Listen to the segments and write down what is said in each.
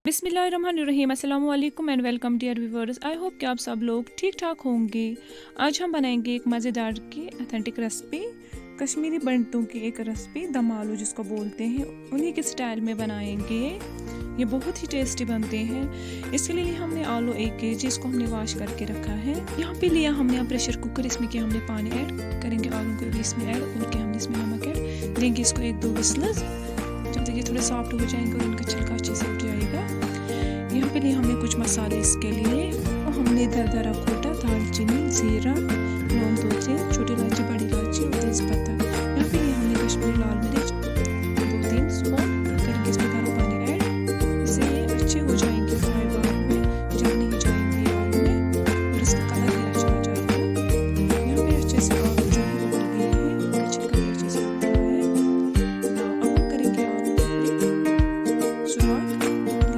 बिस्मिल्लाहिर्रहमानिर्रहीम, अस्सलामु अलैकुम and welcome dear viewers. I hope कि आप सब लोग ठीक ठाक होंगे। आज हम बनाएंगे एक मज़ेदार की अथेंटिक रेसिपी, कश्मीरी बंटों की एक रेसिपी दम आलू जिसको बोलते हैं, उन्हीं के स्टाइल में बनाएंगे। ये बहुत ही टेस्टी बनते हैं। इसके लिए हमने आलू 1 kg, इसको हमने वॉश करके रखा है। यहाँ पे लिया हमने प्रेशर कुकर, इसमें किया हमने पानी ऐड करेंगे, आलू को भी इसमें ऐड और क्या हमने इसमें नमक ऐड देंगे, इसको 1-2 विस्लस। जब तक ये थोड़े सॉफ्ट हो जाएंगे और इनका छिलका अच्छे से उठ जाएगा। यहाँ पे लिए हमने कुछ मसाले इसके लिए, तो हमने दरदरा खोटा, दालचीनी, जीरा, लौंग 2-3, छोटी इलायची, बड़ी इलायची और तेजपत्ता। यहाँ पे लिए हमने कश्मीरी लाल मिर्च 2-3 स्पून करके इसमें गर्म पानी ऐड, इससे ये अच्छे हो जाएंगे फ्राई बाद में, जब नहीं जाएंगे आलू में और इसका कलर भी अच्छा हो जाएगा। यहाँ पे अच्छे से आलू जो है उबल गए हैं, इनका छिलका भी अच्छे से उठ गया है। अब हम करेंगे आलू की शुरुआत। हो रहे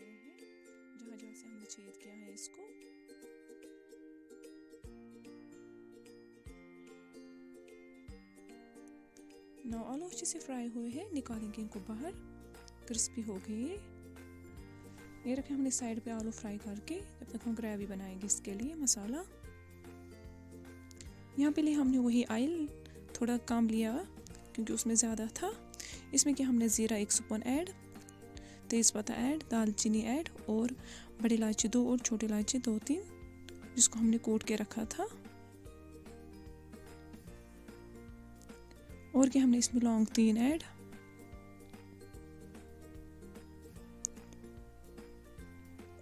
हैं जहाँ जहाँ से हमने छेद किया है इसको। ना आलू अच्छे से फ्राई हुए हैं, निकालेंगे इनको बाहर, क्रिस्पी हो गए। ये रखे हमने साइड पे आलू फ्राई करके, जब तक हम ग्रेवी बनाएंगे इसके लिए मसाला। यहाँ पे लिए हमने वही ऑयल थोड़ा कम लिया क्योंकि उसमें ज़्यादा था। इसमें क्या हमने ज़ीरा 1 स्पून ऐड, तेज़पत्ता ऐड, दालचीनी ऐड और बड़ी इलायची 2 और छोटी इलायची 2-3 जिसको हमने कूट के रखा था। और क्या हमने इसमें लौंग 3 ऐड,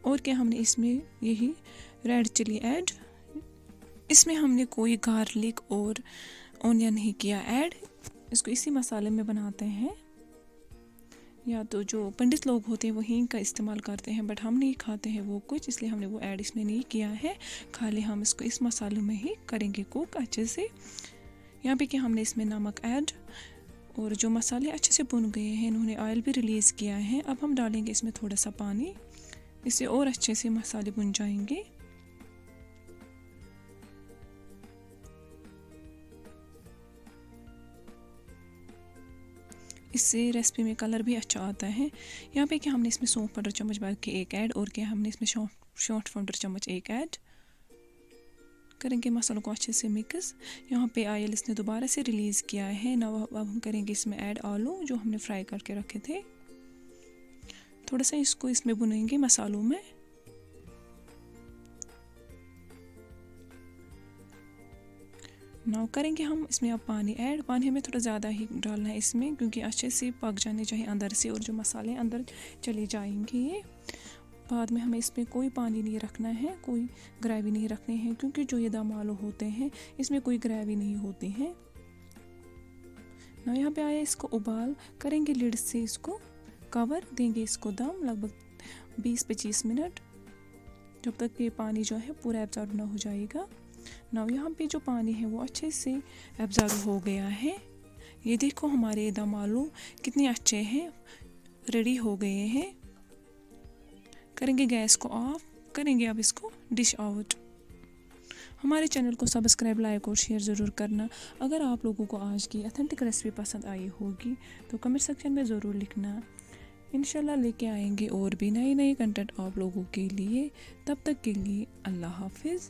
और क्या हमने इसमें यही रेड चिली ऐड। इसमें हमने कोई गार्लिक और ऑनियन नहीं किया ऐड, इसको इसी मसाले में बनाते हैं। या तो जो पंडित लोग होते हैं वो हींग का इस्तेमाल करते हैं, बट हम नहीं खाते हैं वो कुछ, इसलिए हमने वो ऐड इसमें नहीं किया है। खाली हम इसको इस मसाले में ही करेंगे कुक अच्छे से। यहाँ पे कि हमने इसमें नमक ऐड, और जो मसाले अच्छे से भुन गए हैं, इन्होंने ऑयल भी रिलीज़ किया है। अब हम डालेंगे इसमें थोड़ा सा पानी, इससे और अच्छे से मसाले भुन जाएंगे। इससे रेसिपी में कलर भी अच्छा आता है। यहाँ पे क्या हमने इसमें सौंफ पाउडर चम्मच भर के 1 ऐड, और क्या हमने इसमें शॉर्ट पाउडर चम्मच 1 ऐड करेंगे। मसालों को अच्छे से मिक्स। यहाँ पे ऑयल इसने दोबारा से रिलीज़ किया है। ना अब हम करेंगे इसमें ऐड आलू जो हमने फ्राई करके रखे थे। थोड़ा सा इसको इसमें भुनेंगे मसालों में। नाउ करेंगे हम इसमें अब पानी ऐड। पानी हमें थोड़ा ज़्यादा ही डालना है इसमें, क्योंकि अच्छे से पक जाने चाहिए अंदर से और जो मसाले अंदर चले जाएंगे। ये बाद में हमें इसमें कोई पानी नहीं रखना है, कोई ग्रेवी नहीं रखनी है, क्योंकि जो ये दम आलू होते हैं इसमें कोई ग्रेवी नहीं होती है ना। यहाँ पे आया इसको उबाल, करेंगे लिड से इसको कवर, देंगे इसको दम लगभग 20-25 मिनट, जब तक ये पानी जो है पूरा एब्जॉर्ब ना हो जाएगा ना। यहाँ पे जो पानी है वो अच्छे से एब्जॉर्ब हो गया है। ये देखो हमारे दम आलू कितने अच्छे हैं, रेडी हो गए हैं। करेंगे गैस को ऑफ, करेंगे अब इसको डिश आउट। हमारे चैनल को सब्सक्राइब, लाइक और शेयर ज़रूर करना। अगर आप लोगों को आज की अथेंटिक रेसिपी पसंद आई होगी तो कमेंट सेक्शन में ज़रूर लिखना। इंशाल्लाह लेके आएंगे और भी नई कंटेंट आप लोगों के लिए। तब तक के लिए अल्लाह हाफिज़।